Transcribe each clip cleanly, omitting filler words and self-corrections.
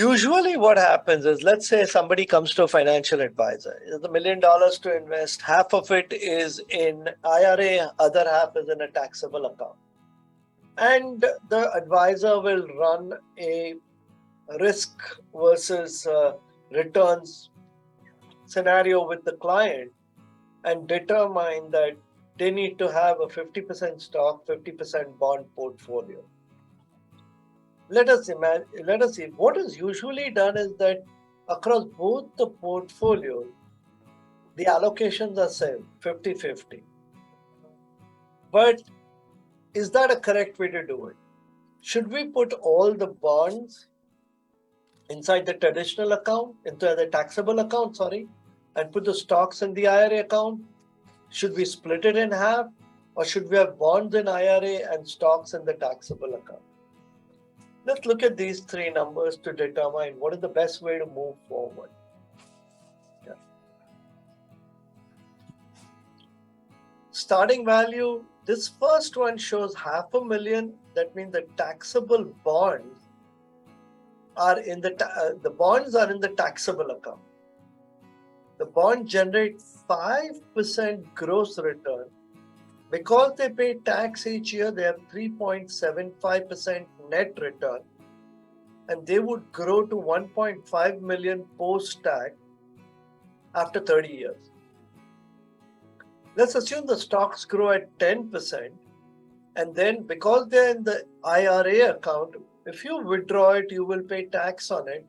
Usually what happens is, let's say somebody comes to a financial advisor. There's $1 million to invest. Half of it is in IRA, other half is in a taxable account. And the advisor will run a risk versus returns scenario with the client and determine that they need to have a 50% stock, 50% bond portfolio. Let us see. What is usually done is that across both the portfolios, the allocations are same, 50-50. But is that a correct way to do it? Should we put all the bonds inside the traditional account, into the taxable account, and put the stocks in the IRA account? Should we split it in half, or should we have bonds in IRA and stocks in the taxable account? Let's look at these three numbers to determine what is the best way to move forward. Yeah. Starting value, this first one shows $500,000. That means the taxable bonds are in the bonds are in the taxable account. The bond generates 5% gross return. Because they pay tax each year, they have 3.75% net return, and they would grow to 1.5 million post-tax after 30 years. Let's assume the stocks grow at 10%, and then because they're in the IRA account, if you withdraw it, you will pay tax on it,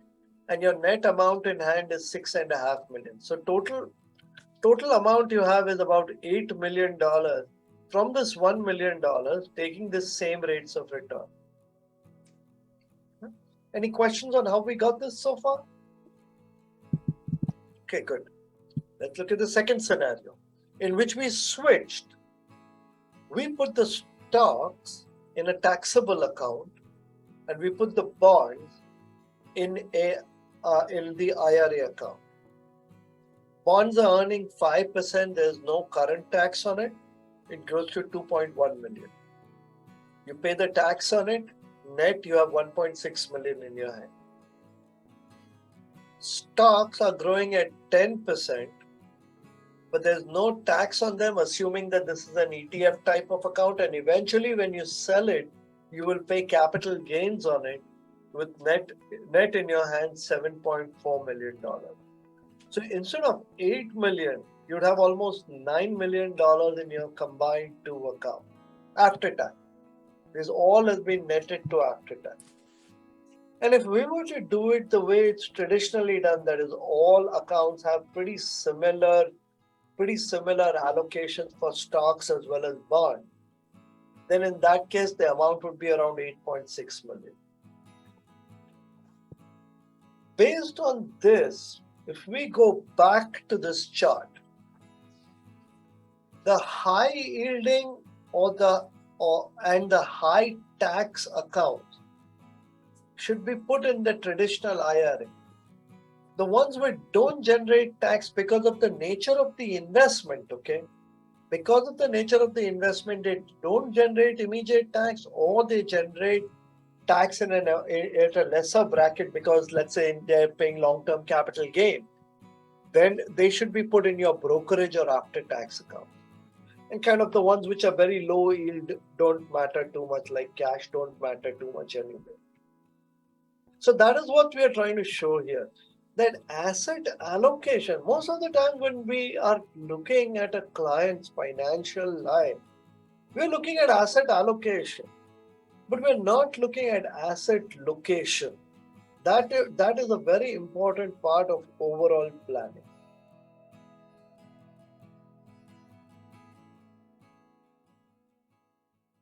and your net amount in hand is $6.5 million. So total amount you have is about $8 million from this $1 million, taking the same rates of return. Any questions on how we got this so far? Okay, good. Let's look at the second scenario, in which we switched. We put the stocks in a taxable account, and we put the bonds in the IRA account. Bonds are earning 5%. There's no current tax on it. It grows to 2.1 million. You pay the tax on it, net you have 1.6 million in your hand. Stocks are growing at 10%, but there's no tax on them, assuming that this is an ETF type of account, and eventually when you sell it, you will pay capital gains on it with net in your hand $7.4 million. So instead of 8 million, you'd have almost $9 million in your combined two accounts after tax. This all has been netted to after tax. And if we were to do it the way it's traditionally done, that is, all accounts have pretty similar allocations for stocks as well as bonds, then in that case, the amount would be around 8.6 million. Based on this, if we go back to this chart, the high yielding and the high tax accounts should be put in the traditional IRA. The ones which don't generate tax because of the nature of the investment, because of the nature of the investment, they don't generate immediate tax, or they generate tax at a lesser bracket because, let's say, they're paying long-term capital gain, then they should be put in your brokerage or after-tax account. And kind of the ones which are very low yield don't matter too much, like cash don't matter too much anyway. So that is what we are trying to show here, that asset allocation, most of the time when we are looking at a client's financial life, we're looking at asset allocation, but we're not looking at asset location. That is a very important part of overall planning.